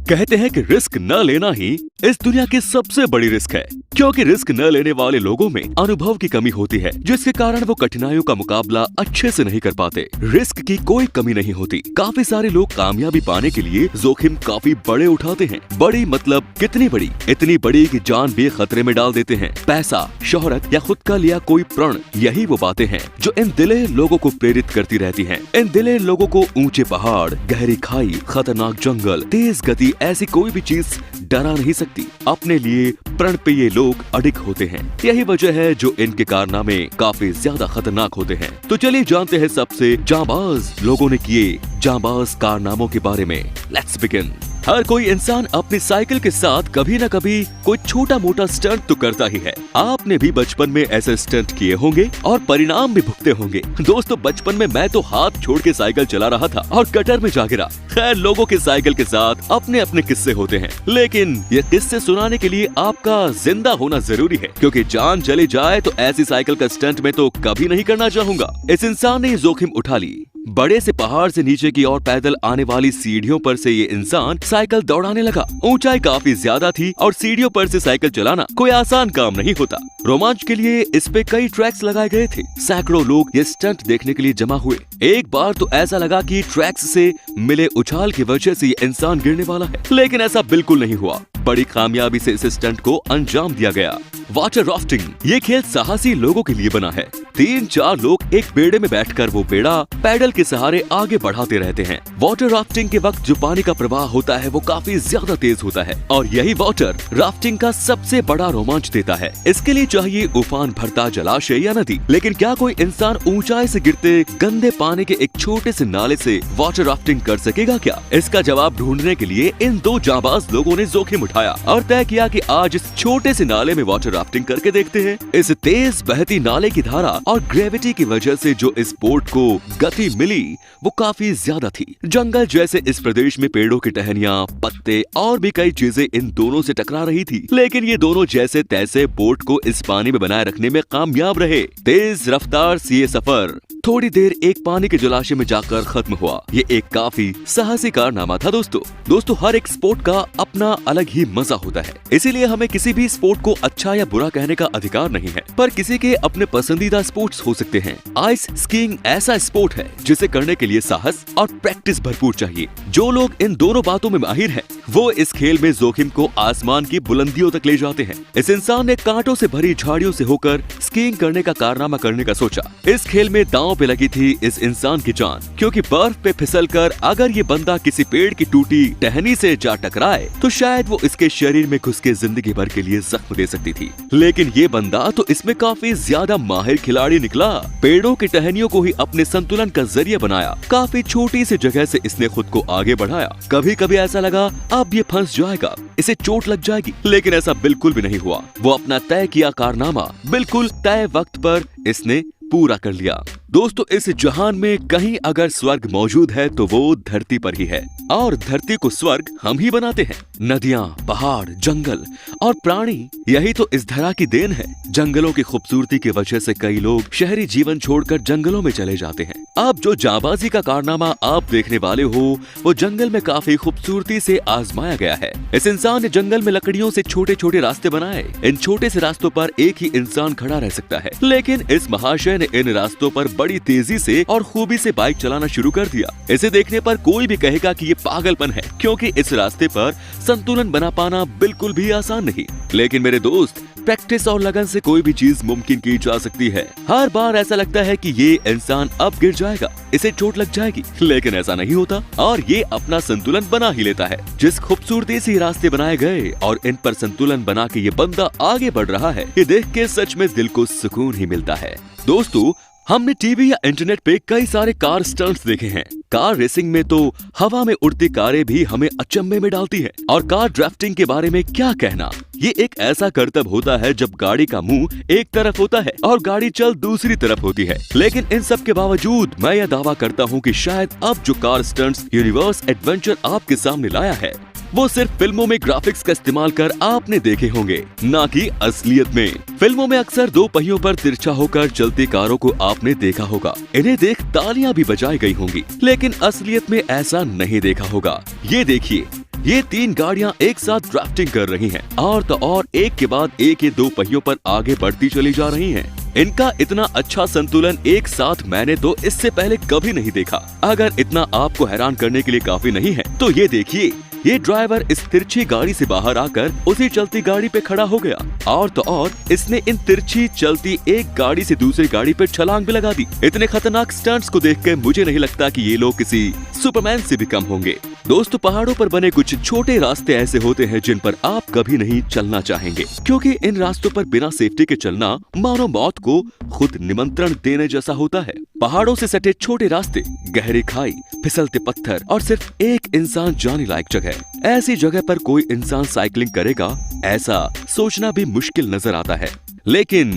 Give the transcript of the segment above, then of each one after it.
कहते हैं कि रिस्क न लेना ही इस दुनिया की सबसे बड़ी रिस्क है, क्योंकि रिस्क न लेने वाले लोगों में अनुभव की कमी होती है, जिसके कारण वो कठिनाइयों का मुकाबला अच्छे से नहीं कर पाते। रिस्क की कोई कमी नहीं होती। काफी सारे लोग कामयाबी पाने के लिए जोखिम काफी बड़े उठाते हैं। बड़ी मतलब कितनी बड़ी? इतनी बड़ी कि जान भी खतरे में डाल देते हैं। पैसा, शोहरत या खुद का लिया कोई प्रण, यही वो बातें हैं जो इन दिलेर लोगों को प्रेरित करती रहती हैं। इन दिलेर लोगों को ऊंचे पहाड़, गहरी खाई, खतरनाक जंगल, तेज गति, ऐसी कोई भी चीज डरा नहीं सकती। अपने लिए प्रण पे ये लोग अडिग होते हैं। यही वजह है जो इनके कारनामे काफी ज्यादा खतरनाक होते हैं। तो चलिए जानते हैं सबसे जांबाज लोगों ने किए जांबाज कारनामों के बारे में। Let's begin. हर कोई इंसान अपनी साइकिल के साथ कभी न कभी कोई छोटा मोटा स्टंट तो करता ही है। आपने भी बचपन में ऐसे स्टंट किए होंगे और परिणाम भी भुगते होंगे। दोस्तों, बचपन में मैं तो हाथ छोड़ के साइकिल चला रहा था और गटर में जा गिरा। खैर, लोगों के साइकिल के साथ अपने अपने किस्से होते हैं, लेकिन ये किस्से सुनाने के लिए आपका जिंदा होना जरूरी है, क्योंकि जान चली जाए तो ऐसी साइकिल का स्टंट में तो कभी नहीं करना चाहूंगा। इस इंसान ने जोखिम उठा ली। बड़े से पहाड़ से नीचे की ओर पैदल आने वाली सीढ़ियों पर से ये इंसान साइकिल दौड़ाने लगा। ऊंचाई काफी ज्यादा थी और सीढ़ियों पर से साइकिल चलाना कोई आसान काम नहीं होता। रोमांच के लिए इस पे कई ट्रैक्स लगाए गए थे। सैकड़ों लोग ये स्टंट देखने के लिए जमा हुए। एक बार तो ऐसा लगा कि ट्रैक्स से मिले उछाल की वजह से ये इंसान गिरने वाला है, लेकिन ऐसा बिल्कुल नहीं हुआ। बड़ी कामयाबी से इस स्टंट को अंजाम दिया गया। वाटर राफ्टिंग, ये खेल साहसी लोगों के लिए बना है। 3-4 लोग एक बेड़े में बैठकर वो बेड़ा पैडल के सहारे आगे बढ़ाते रहते हैं। वाटर राफ्टिंग के वक्त जो पानी का प्रवाह होता है वो काफी ज्यादा तेज होता है और यही वाटर राफ्टिंग का सबसे बड़ा रोमांच देता है। इसके लिए चाहिए उफान भरता जलाशय या नदी। लेकिन क्या कोई इंसान ऊंचाई से गिरते गंदे पानी के एक छोटे से नाले से वाटर राफ्टिंग कर सकेगा क्या? इसका जवाब ढूंढने के लिए इन दो जांबाज लोगों ने जोखिम उठाया और तय किया कि आज इस छोटे से नाले में वाटर राफ्टिंग करके देखते हैं। इस तेज बहती नाले की धारा और ग्रेविटी की वजह से जो इस बोट को गति मिली वो काफी ज्यादा थी। जंगल जैसे इस प्रदेश में पेड़ों की टहनियां, पत्ते और भी कई चीजें इन दोनों से टकरा रही थी, लेकिन ये दोनों जैसे तैसे बोट को इस पानी में बनाए रखने में कामयाब रहे। तेज रफ्तार से ये सफर थोड़ी देर एक पानी के जलाशय में जाकर खत्म हुआ। ये एक काफी साहसी कारनामा था। दोस्तों, हर एक स्पोर्ट का अपना अलग ही मजा होता है, इसीलिए हमें किसी भी स्पोर्ट को अच्छा या बुरा कहने का अधिकार नहीं है, पर किसी के अपने पसंदीदा स्पोर्ट्स हो सकते हैं। आइस स्कीइंग ऐसा स्पोर्ट है जिसे करने के लिए साहस और प्रैक्टिस भरपूर चाहिए। जो लोग इन दोनों बातों में माहिर हैं, वो इस खेल में जोखिम को आसमान की बुलंदियों तक ले जाते हैं। इस इंसान ने कांटों से भरी झाड़ियों से होकर स्कीइंग करने का कारनामा करने का सोचा। इस खेल में दांव पे लगी थी इस इंसान की जान, क्योंकि बर्फ पे फिसलकर अगर ये बंदा किसी पेड़ की टूटी टहनी से जा टकराए तो शायद वो इसके शरीर में घुस के जिंदगी भर के लिए जख्म दे सकती थी। लेकिन ये बंदा तो इसमें काफी ज्यादा माहिर खिलाड़ी निकला। पेड़ों की टहनियों को ही अपने संतुलन का जरिया बनाया। काफी छोटी सी जगह से इसने खुद को आगे बढ़ाया। कभी कभी ऐसा लगा अब ये फंस जाएगा, इसे चोट लग जाएगी, लेकिन ऐसा बिल्कुल भी नहीं हुआ। वो अपना तय किया कारनामा बिल्कुल तय वक्त पर इसने पूरा कर लिया। दोस्तों, इस जहान में कहीं अगर स्वर्ग मौजूद है तो वो धरती पर ही है, और धरती को स्वर्ग हम ही बनाते हैं। नदियाँ, पहाड़, जंगल और प्राणी, यही तो इस धरा की देन है। जंगलों की खूबसूरती की वजह से कई लोग शहरी जीवन छोड़कर जंगलों में चले जाते हैं। अब जो जांबाजी का कारनामा आप देखने वाले हो वो जंगल में काफी खूबसूरती से आजमाया गया है। इस इंसान ने जंगल में लकड़ियों से छोटे छोटे रास्ते बनाए। इन छोटे से रास्तों पर एक ही इंसान खड़ा रह सकता है, लेकिन इस महाशय ने इन रास्तों पर बड़ी तेजी से और खूबी से बाइक चलाना शुरू कर दिया। इसे देखने पर कोई भी कहेगा कि ये पागलपन है, क्योंकि इस रास्ते पर संतुलन बना पाना बिल्कुल भी आसान नहीं। लेकिन मेरे दोस्त, प्रैक्टिस और लगन से कोई भी चीज मुमकिन की जा सकती है। हर बार ऐसा लगता है कि ये इंसान अब गिर जाएगा, इसे चोट लग जाएगी, लेकिन ऐसा नहीं होता और ये अपना संतुलन बना ही लेता है। जिस खूबसूरती से रास्ते बनाए गए और इन पर संतुलन बना के ये बंदा आगे बढ़ रहा है, ये देख के सच में दिल को सुकून ही मिलता है। दोस्तों, हमने टीवी या इंटरनेट पे कई सारे कार स्टंट्स देखे हैं। कार रेसिंग में तो हवा में उड़ती कारें भी हमें अचंभे में डालती हैं। और कार ड्राफ्टिंग के बारे में क्या कहना। ये एक ऐसा करतब होता है जब गाड़ी का मुंह एक तरफ होता है और गाड़ी चल दूसरी तरफ होती है। लेकिन इन सब के बावजूद मैं यह दावा करता हूँ कि शायद अब जो कार स्टंट्स यूनिवर्स एडवेंचर आपके सामने लाया है वो सिर्फ फिल्मों में ग्राफिक्स का इस्तेमाल कर आपने देखे होंगे, ना कि असलियत में। फिल्मों में अक्सर 2 पहियों पर तिरछा होकर चलती कारों को आपने देखा होगा। इन्हें देख तालियां भी बजाई गई होंगी, लेकिन असलियत में ऐसा नहीं देखा होगा। ये देखिए, ये 3 गाड़ियां एक साथ ड्राफ्टिंग कर रही हैं और तो और एक के बाद एक ये 2 पहियों पर आगे बढ़ती चली जा रही हैं। इनका इतना अच्छा संतुलन एक साथ मैंने तो इससे पहले कभी नहीं देखा। अगर इतना आपको हैरान करने के लिए काफी नहीं है तो ये देखिए, ये ड्राइवर इस तिरछी गाड़ी से बाहर आकर उसी चलती गाड़ी पे खड़ा हो गया और तो और इसने इन तिरछी चलती एक गाड़ी से दूसरी गाड़ी पे छलांग भी लगा दी। इतने खतरनाक स्टंट्स को देखकर मुझे नहीं लगता कि ये लोग किसी सुपरमैन से भी कम होंगे। दोस्तों, पहाड़ों पर बने कुछ छोटे रास्ते ऐसे होते हैं जिन पर आप कभी नहीं चलना चाहेंगे, क्योंकि इन रास्तों पर बिना सेफ्टी के चलना मानो मौत को खुद निमंत्रण देने जैसा होता है। पहाड़ों से सटे छोटे रास्ते, गहरी खाई, फिसलते पत्थर और सिर्फ एक इंसान जाने लायक जगह। ऐसी जगह पर कोई इंसान साइकिलिंग करेगा, ऐसा सोचना भी मुश्किल नजर आता है। लेकिन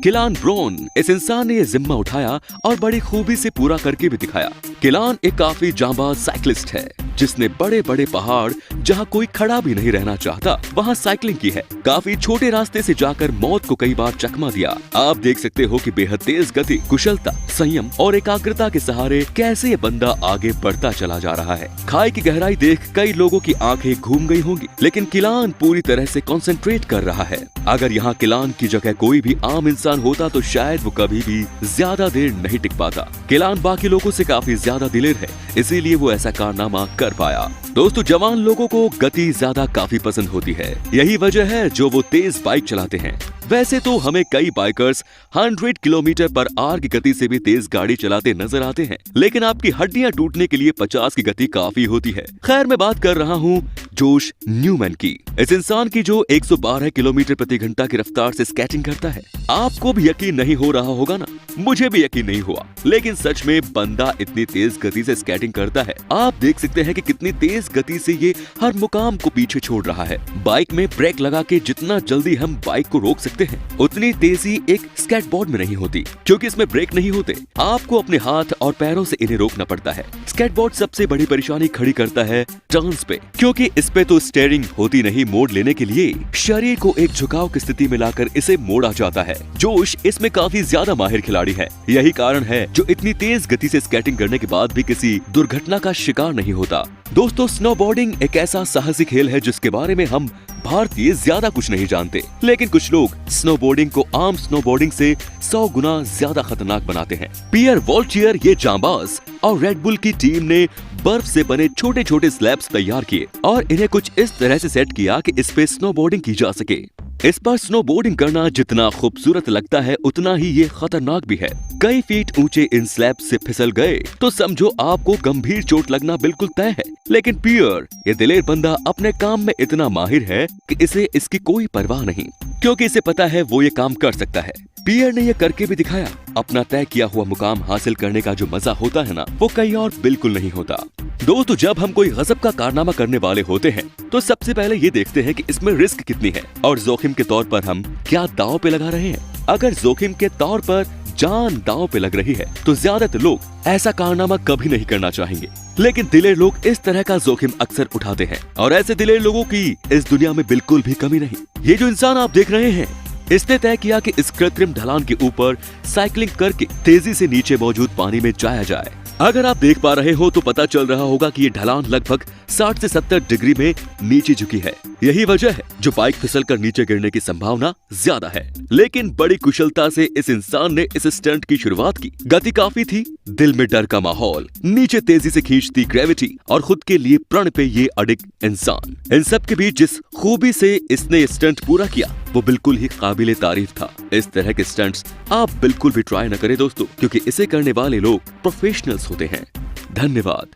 किलान ब्रोन, इस इंसान ने ये जिम्मा उठाया और बड़ी खूबी से पूरा करके भी दिखाया। किलान एक काफी जांबाज साइकिलिस्ट है जिसने बड़े बड़े पहाड़ जहां कोई खड़ा भी नहीं रहना चाहता वहां साइकिलिंग की है। काफी छोटे रास्ते से जाकर मौत को कई बार चकमा दिया। आप देख सकते हो कि बेहद तेज गति, कुशलता, संयम और एकाग्रता के सहारे कैसे ये बंदा आगे बढ़ता चला जा रहा है। खाई की गहराई देख कई लोगों की आंखें घूम गई होंगी, लेकिन किलान पूरी तरह से कंसंट्रेट कर रहा है। अगर यहाँ किलान की जगह कोई भी आम इंसान होता तो शायद वो कभी भी ज्यादा देर नहीं टिक पाता। किलान बाकी लोगों से काफी ज्यादा दिलेर है, इसीलिए वो ऐसा कारनामा कर पाया। दोस्तों, जवान लोगों को गति ज्यादा काफी पसंद होती है, यही वजह है जो वो तेज बाइक चलाते हैं। वैसे तो हमें कई बाइकर्स 100 किलोमीटर पर आवर की गति से भी तेज गाड़ी चलाते नजर आते हैं, लेकिन आपकी हड्डियां टूटने के लिए 50 की गति काफी होती है। खैर, मैं बात कर रहा हूँ जोश न्यूमैन की, इस इंसान की जो 112 किलोमीटर प्रति घंटा की रफ्तार से स्केटिंग करता है। आपको भी यकीन नहीं हो रहा होगा ना, मुझे भी यकीन नहीं हुआ, लेकिन सच में बंदा इतनी तेज गति से स्केटिंग करता है। आप देख सकते हैं कि कितनी तेज गति से ये हर मुकाम को पीछे छोड़ रहा है। बाइक में ब्रेक लगा के जितना जल्दी हम बाइक को रोक सकते हैं, उतनी तेजी एक स्केटबोर्ड में नहीं होती, क्योंकि इसमें ब्रेक नहीं होते। आपको अपने हाथ और पैरों से इन्हें रोकना पड़ता है। स्केटबोर्ड सबसे बड़ी परेशानी खड़ी करता है टर्न्स पे, क्योंकि इस पे तो स्टीयरिंग होती नहीं। मोड़ लेने के लिए शरीर को एक झुकाव की स्थिति में लाकर इसे मोड़ा जाता है। जोश इसमें काफी ज्यादा माहिर खिलाड़ी है, यही कारण है जो इतनी तेज गति से स्केटिंग करने के बाद भी किसी दुर्घटना का शिकार नहीं होता। दोस्तों, स्नोबोर्डिंग एक ऐसा साहसी खेल है जिसके बारे में हम भारतीय ज्यादा कुछ नहीं जानते, लेकिन कुछ लोग स्नोबोर्डिंग को आम स्नोबोर्डिंग से 100 गुना ज्यादा खतरनाक बनाते हैं। पियर वॉल्टियर, ये जांबाज और रेड बुल की टीम ने बर्फ से बने छोटे छोटे स्लैब्स तैयार किए और इन्हें कुछ इस तरह से सेट किया कि इस पे स्नोबोर्डिंग की जा सके। इस पर स्नोबोर्डिंग करना जितना खूबसूरत लगता है उतना ही ये खतरनाक भी है। कई फीट ऊंचे इन स्लैब से फिसल गए तो समझो आपको गंभीर चोट लगना बिल्कुल तय है। लेकिन पियर, ये दिलेर बंदा, अपने काम में इतना माहिर है कि इसे इसकी कोई परवाह नहीं, क्योंकि इसे पता है वो ये काम कर सकता है। पियर ने ये करके भी दिखाया। अपना तय किया हुआ मुकाम हासिल करने का जो मजा होता है ना, वो कहीं और बिल्कुल नहीं होता। दोस्तों, जब हम कोई गजब का कारनामा करने वाले होते हैं तो सबसे पहले ये देखते हैं कि इसमें रिस्क कितनी है और जोखिम के तौर पर हम क्या दांव पे लगा रहे हैं। अगर जोखिम के तौर पर जान दांव पे लग रही है तो ज्यादातर लोग ऐसा कारनामा कभी नहीं करना चाहेंगे, लेकिन दिलेर लोग इस तरह का जोखिम अक्सर उठाते हैं और ऐसे दिलेर लोगों की इस दुनिया में बिल्कुल भी कमी नहीं। ये जो इंसान आप देख रहे हैं, इसने तय किया कि इस कृत्रिम ढलान के ऊपर साइकिलिंग करके तेजी से नीचे मौजूद पानी में जाया जाए। अगर आप देख पा रहे हो तो पता चल रहा होगा कि ये ढलान लगभग 60 से 70 डिग्री में नीचे झुकी है। यही वजह है जो बाइक फिसलकर नीचे गिरने की संभावना ज्यादा है। लेकिन बड़ी कुशलता से इस इंसान ने इस स्टंट की शुरुआत की। गति काफी थी, दिल में डर का माहौल, नीचे तेजी से खींचती ग्रेविटी और खुद के लिए प्रण पे ये अडिग इंसान। इन सब के बीच जिस खूबी से इसने स्टंट पूरा किया वो बिल्कुल ही काबिले तारीफ था। इस तरह के स्टंट्स आप बिल्कुल भी ट्राई न करें दोस्तों, क्योंकि इसे करने वाले लोग प्रोफेशनल्स होते हैं। धन्यवाद।